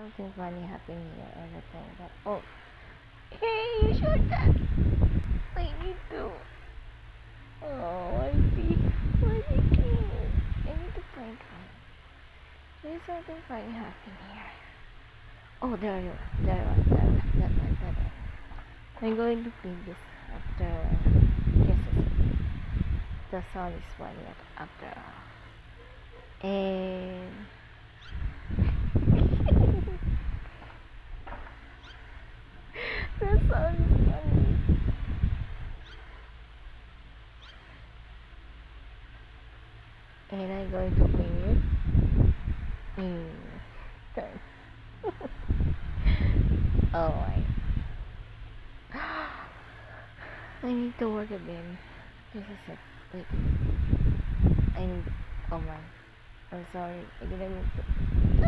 Something funny happened here all the time. But oh, hey, you showed that. I need to. Oh, I see. What is it? I need to find one. There's something funny happening here. Oh, there you are. There one. That one. I'm going to clean this after. Yes. The sun is funny after all. And. The sun is funny. And I'm going to clean it. Turn. Oh my. I need to work again. Just a sec. Wait. I need. Oh my. I'm sorry. I didn't mean to. I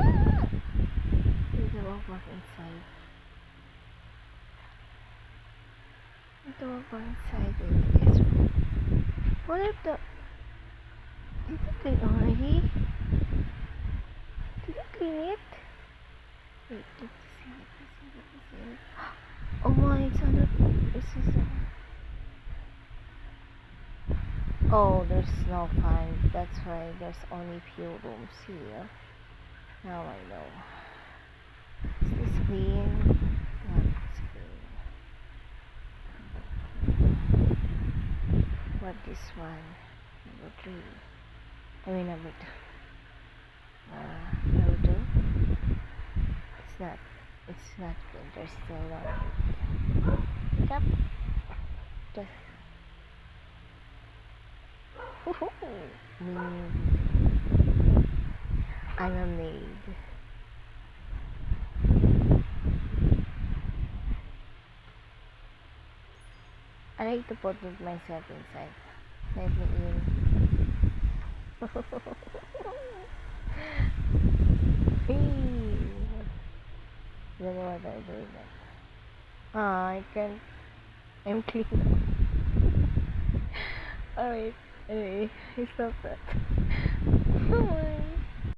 need to walk back inside. I need to walk back inside with this room. What if the. Did you clean already? Did you clean it? Wait, let's see it. Oh my, it's under. This is the. Oh, there's no fan. That's why there's only few rooms here. Now I know. Is this clean? Yeah, it's clean. What this one? Number 3. I mean number 2. Number 2. It's not. It's not good. There's still a lot of it. Yep. Just. I'm a maid. I like to put myself inside. Let me in. Hey. I don't know what I'm doing that. I can't. I'm clean. Alright. Anyway, I stop that.